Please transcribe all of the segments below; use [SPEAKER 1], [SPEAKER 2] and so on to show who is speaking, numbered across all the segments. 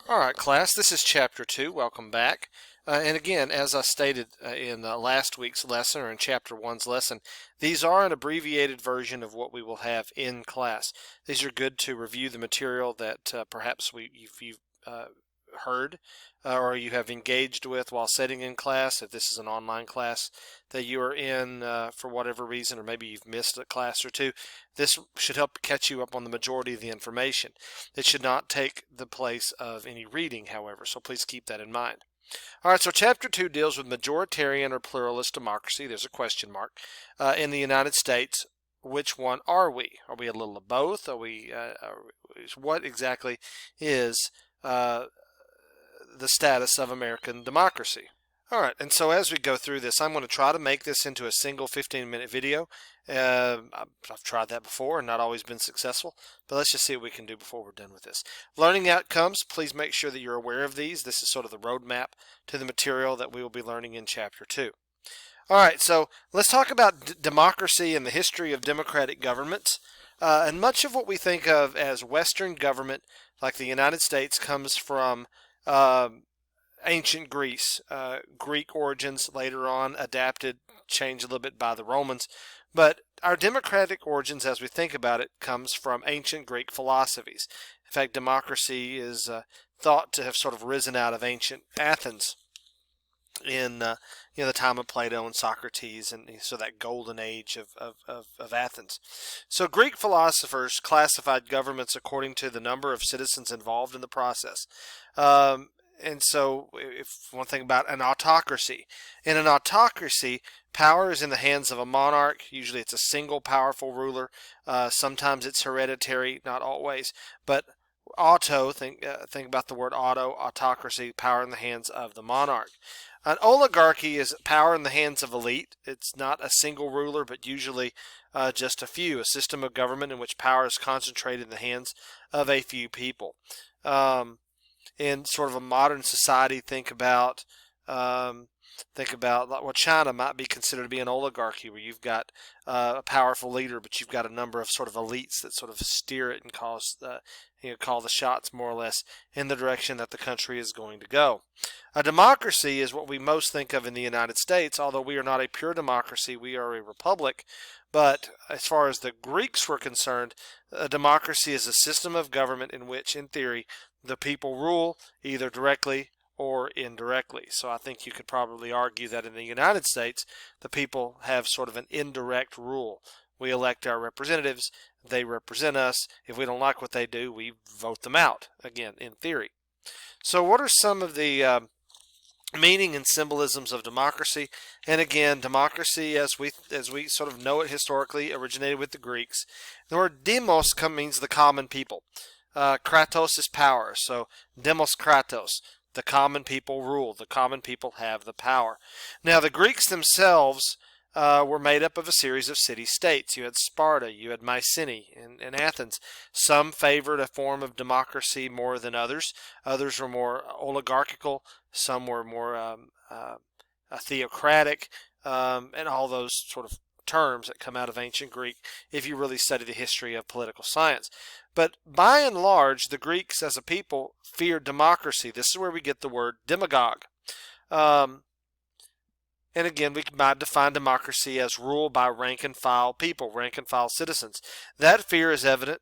[SPEAKER 1] All right, class, this is Chapter 2. Welcome back. And again, as I stated in last week's lesson, or in Chapter 1's lesson, these are an abbreviated version of what we will have in class. These are good to review the material that perhaps you've heard or you have engaged with while sitting in class. If this is an online class that you are in for whatever reason, or maybe you've missed a class or two, this should help catch you up on the majority of the information. It should not take the place of any reading, however, so please keep that in mind. All right, so Chapter 2 deals with majoritarian or pluralist democracy. There's a question mark. In the United States, which one are we? Are we a little of both? What exactly is the status of American democracy? All right, and so as we go through this, I'm going to try to make this into a single 15-minute video. I've tried that before and not always been successful, but let's just see what we can do before we're done with this. Learning outcomes, please make sure that you're aware of these. This is sort of the roadmap to the material that we will be learning in Chapter 2. All right, so let's talk about democracy and the history of democratic governments. And much of what we think of as Western government, like the United States, comes from ancient Greece. Greek origins later on adapted, changed a little bit by the Romans. But our democratic origins, as we think about it, comes from ancient Greek philosophies. In fact, democracy is thought to have sort of risen out of ancient Athens in the time of Plato and Socrates, and so that golden age of Athens. So Greek philosophers classified governments according to the number of citizens involved in the process. And so if one thing about an autocracy, in an autocracy, power is in the hands of a monarch. Usually it's a single powerful ruler. Sometimes it's hereditary, not always. But think about the word autocracy, power in the hands of the monarch. An oligarchy is power in the hands of elite. It's not a single ruler, but usually just a few. A system of government in which power is concentrated in the hands of a few people. In sort of a modern society, think about what China might be considered to be an oligarchy, where you've got a powerful leader, but you've got a number of sort of elites that sort of steer it and call the shots more or less in the direction that the country is going to go. A democracy is what we most think of in the United States, although we are not a pure democracy, we are a republic. But as far as the Greeks were concerned, a democracy is a system of government in which, in theory, the people rule either directly or indirectly. So I think you could probably argue that in the United States, the people have sort of an indirect rule. We elect our representatives, they represent us. If we don't like what they do, we vote them out, again, in theory. So what are some of the meaning and symbolisms of democracy? And again, democracy, as we sort of know it historically, originated with the Greeks. The word demos means the common people. Kratos is power, so demos kratos. The common people rule. The common people have the power. Now, the Greeks themselves were made up of a series of city-states. You had Sparta, you had Mycenae, and Athens. Some favored a form of democracy more than others. Others were more oligarchical. Some were more theocratic, and all those sort of terms that come out of ancient Greek if you really study the history of political science. But by and large, the Greeks as a people feared democracy. This is where we get the word demagogue. And again, we might define democracy as rule by rank-and-file people, rank-and-file citizens. That fear is evident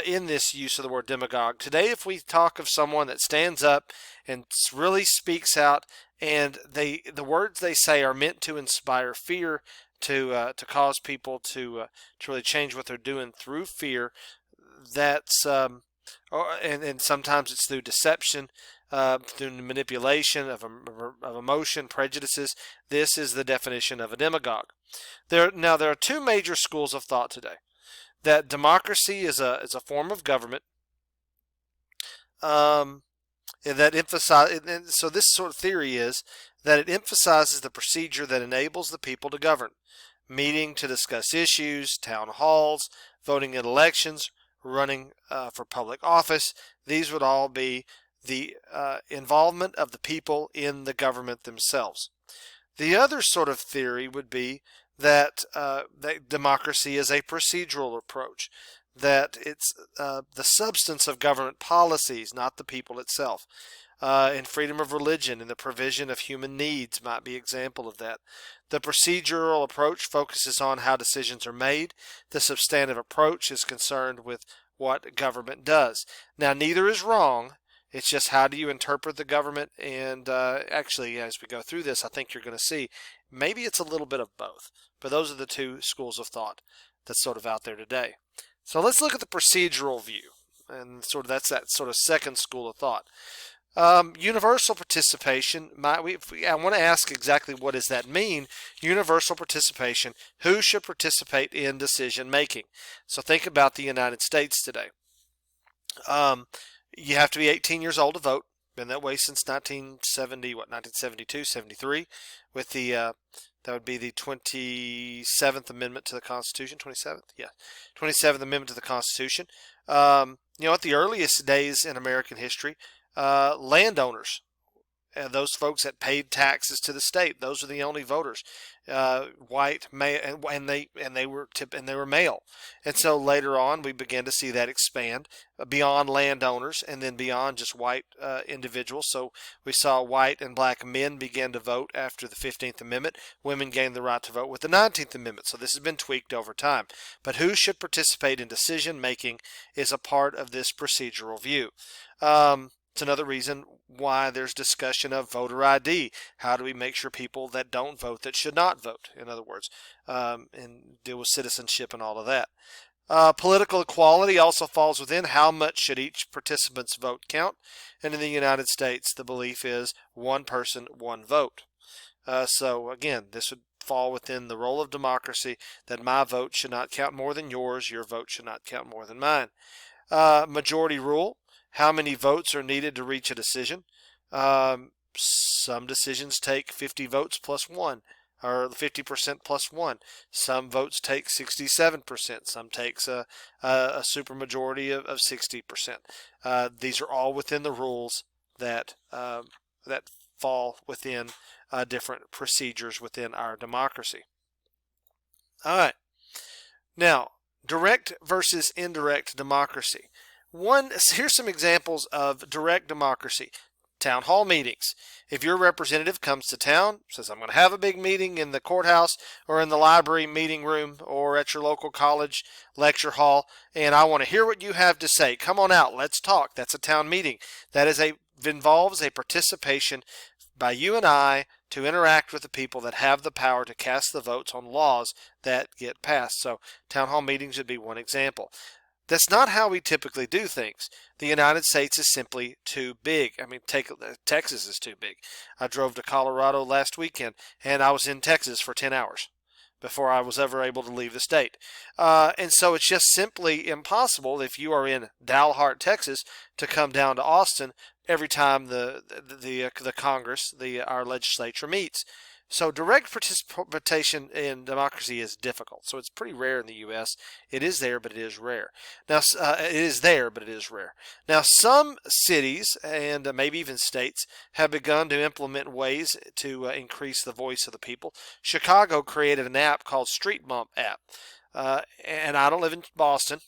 [SPEAKER 1] in this use of the word demagogue. Today, if we talk of someone that stands up and really speaks out, and the words they say are meant to inspire fear, to cause people to really change what they're doing through fear, that's and sometimes it's through deception, through manipulation of emotion, prejudices. This is the definition of a demagogue. There are two major schools of thought today. That democracy is a form of government that emphasizes. So this sort of theory is that it emphasizes the procedure that enables the people to govern. Meeting to discuss issues, town halls, voting in elections, running for public office. These would all be the involvement of the people in the government themselves. The other sort of theory would be that democracy is a procedural approach, that it's the substance of government policies, not the people itself. And freedom of religion and the provision of human needs might be an example of that. The procedural approach focuses on how decisions are made. The substantive approach is concerned with what government does. Now, neither is wrong. It's just how do you interpret the government, and actually, as we go through this, I think you're going to see maybe it's a little bit of both. But those are the two schools of thought that's sort of out there today. So let's look at the procedural view, and sort of that's that sort of second school of thought. Universal participation, I want to ask exactly what does that mean? Universal participation, who should participate in decision making? So think about the United States today. You have to be 18 years old to vote. Been that way since 1972, 73, with the that would be the 27th Amendment to the Constitution. 27th, yeah, 27th Amendment to the Constitution. At the earliest days in American history, landowners, those folks that paid taxes to the state, those are the only voters. White, male, and they were male. And so later on, we began to see that expand beyond landowners and then beyond just white individuals. So we saw white and black men begin to vote after the 15th Amendment. Women gained the right to vote with the 19th Amendment. So this has been tweaked over time. But who should participate in decision making is a part of this procedural view. It's another reason why there's discussion of voter ID. How do we make sure people that don't vote, that should not vote, in other words, and deal with citizenship and all of that. Political equality also falls within how much should each participant's vote count. And in the United States, the belief is one person, one vote. So again, this would fall within the role of democracy, that my vote should not count more than yours, your vote should not count more than mine. Majority rule. How many votes are needed to reach a decision? Some decisions take 50 votes plus one, or 50% plus one. Some votes take 67%. Some takes a supermajority of 60%. These are all within the rules that fall within different procedures within our democracy. All right. Now, direct versus indirect democracy. Here's some examples of direct democracy. Town hall meetings. If your representative comes to town, says, I'm going to have a big meeting in the courthouse or in the library meeting room or at your local college lecture hall, and I want to hear what you have to say. Come on out. Let's talk. That's a town meeting. That involves a participation by you and I to interact with the people that have the power to cast the votes on laws that get passed. So town hall meetings would be one example. That's not how we typically do things. The United States is simply too big. I mean, Texas is too big. I drove to Colorado last weekend, and I was in Texas for 10 hours before I was ever able to leave the state. And so it's just simply impossible if you are in Dalhart, Texas, to come down to Austin every time the Congress, our legislature meets. So direct participation in democracy is difficult. So it's pretty rare in the U.S. It is there, but it is rare. Now, it is there, but it is rare. Now, some cities and maybe even states have begun to implement ways to increase the voice of the people. Chicago created an app called Street Bump app. And I don't live in Boston.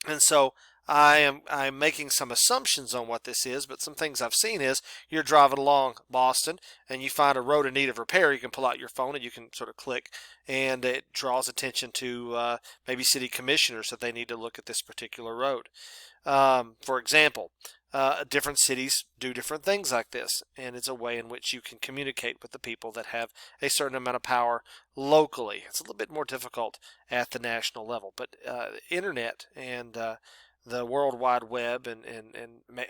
[SPEAKER 1] And so I'm making some assumptions on what this is, but some things I've seen is you're driving along Boston and you find a road in need of repair. You can pull out your phone and you can sort of click, and it draws attention to maybe city commissioners that they need to look at this particular road. For example, different cities do different things like this, and it's a way in which you can communicate with the people that have a certain amount of power locally. It's a little bit more difficult at the national level, but internet and the World Wide Web and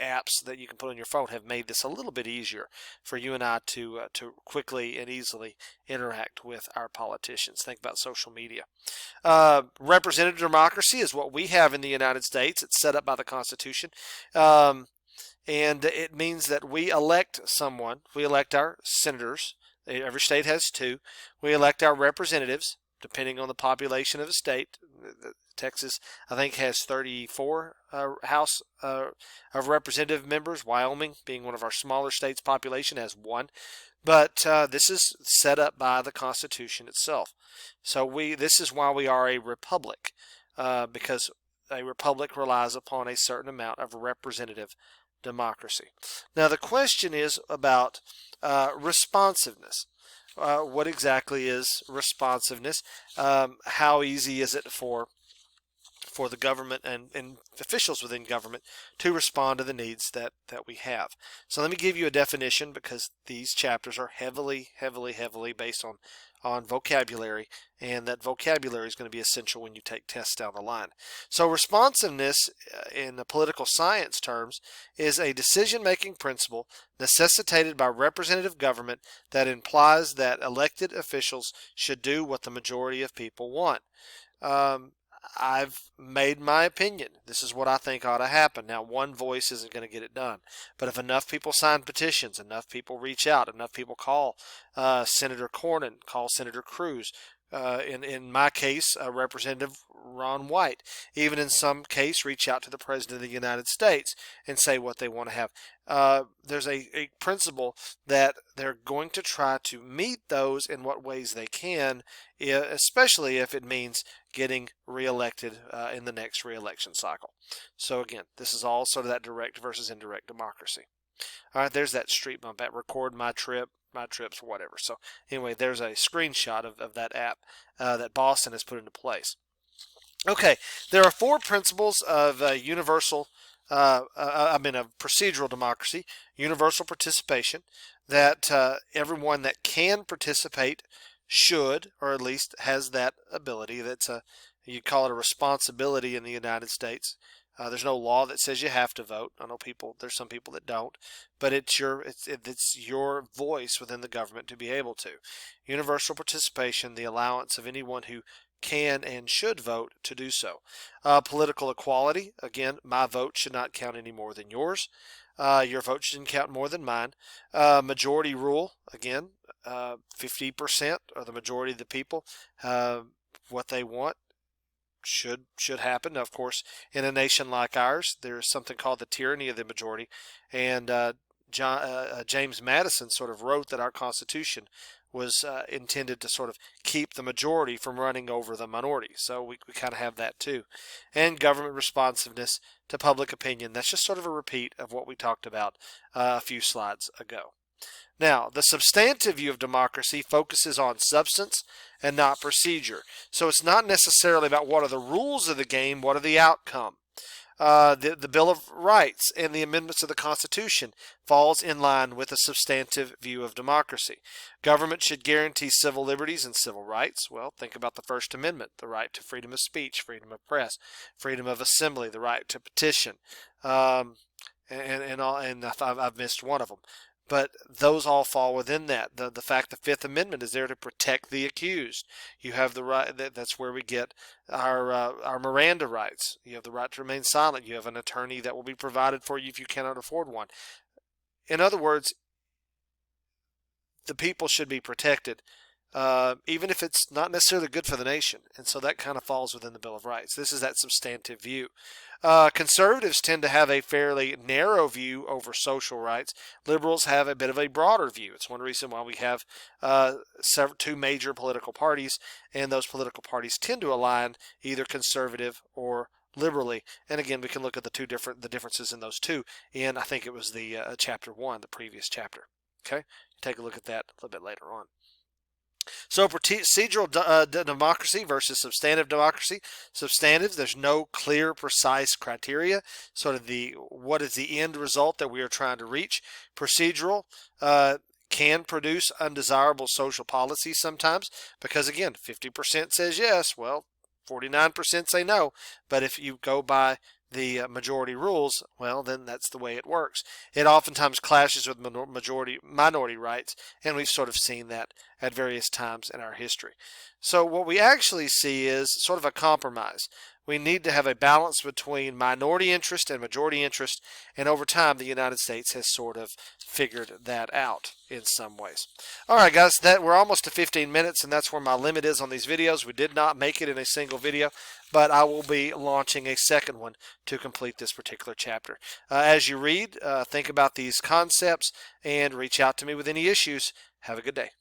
[SPEAKER 1] apps that you can put on your phone have made this a little bit easier for you and I to quickly and easily interact with our politicians. Think about social media. Representative democracy is what we have in the United States. It's set up by the Constitution. And it means that we elect someone. We elect our senators. Every state has 2. We elect our representatives, depending on the population of a state. Texas, I think, has 34 House of Representative members. Wyoming, being one of our smaller states, population, has 1. But this is set up by the Constitution itself. So this is why we are a republic. because a republic relies upon a certain amount of representative democracy. Now the question is about responsiveness. What exactly is responsiveness? How easy is it for the government and officials within government to respond to the needs that we have? So let me give you a definition, because these chapters are heavily based on vocabulary, and that vocabulary is going to be essential when you take tests down the line. So responsiveness, in the political science terms, is a decision-making principle necessitated by representative government that implies that elected officials should do what the majority of people want. I've made my opinion. This is what I think ought to happen. Now, one voice isn't going to get it done. But if enough people sign petitions, enough people reach out, enough people call Senator Cornyn, call Senator Cruz, in my case, Representative Ron White, even in some case, reach out to the President of the United States and say what they want to have. There's a principle that they're going to try to meet those in what ways they can, especially if it means getting reelected in the next reelection cycle. So again, this is all sort of that direct versus indirect democracy. All right, there's that street bump at record my trip, my trips, whatever. So anyway, there's a screenshot of that app that Boston has put into place. Okay, there are 4 principles of universal, of procedural democracy, universal participation, that everyone that can participate should, or at least has that ability. That's you call it a responsibility in the United States. There's no law that says you have to vote. I know there's some people that don't, but it's your voice within the government to be able to. Universal participation, the allowance of anyone who can and should vote to do so. Political equality, again, my vote should not count any more than yours. Your vote shouldn't count more than mine. Majority rule, again, 50% or the majority of the people, what they want should happen. Now, of course, in a nation like ours, there's something called the tyranny of the majority, and James Madison sort of wrote that our Constitution was intended to sort of keep the majority from running over the minority. So we kind of have that too. And government responsiveness to public opinion. That's just sort of a repeat of what we talked about a few slides ago. Now, the substantive view of democracy focuses on substance and not procedure. So it's not necessarily about what are the rules of the game, what are the outcome. The Bill of Rights and the amendments of the Constitution falls in line with a substantive view of democracy. Government should guarantee civil liberties and civil rights. Well, think about the First Amendment, the right to freedom of speech, freedom of press, freedom of assembly, the right to petition, and I've missed one of them. But those all fall within that. The fact the Fifth Amendment is there to protect the accused. You have the right. That's where we get our Miranda rights. You have the right to remain silent. You have an attorney that will be provided for you if you cannot afford one. In other words, the people should be protected, even if it's not necessarily good for the nation. And so that kind of falls within the Bill of Rights. This is that substantive view. Conservatives tend to have a fairly narrow view over social rights. Liberals have a bit of a broader view. It's one reason why we have 2 major political parties, and those political parties tend to align either conservative or liberally. And again, we can look at the differences in those two in, I think it was the chapter 1, the previous chapter. Okay, take a look at that a little bit later on. So procedural democracy versus substantive democracy. Substantive, there's no clear, precise criteria. Sort of what is the end result that we are trying to reach. Procedural can produce undesirable social policies sometimes because, again, 50% says yes. Well, 49% say no. But if you go by the majority rules, well, then that's the way it works. It oftentimes clashes with minority rights, and we've sort of seen that at various times in our history. So what we actually see is sort of a compromise. We need to have a balance between minority interest and majority interest, and over time the United States has sort of figured that out in some ways. All right, guys, we're almost to 15 minutes, and that's where my limit is on these videos. We did not make it in a single video, but I will be launching a second one to complete this particular chapter. As you read, think about these concepts and reach out to me with any issues. Have a good day.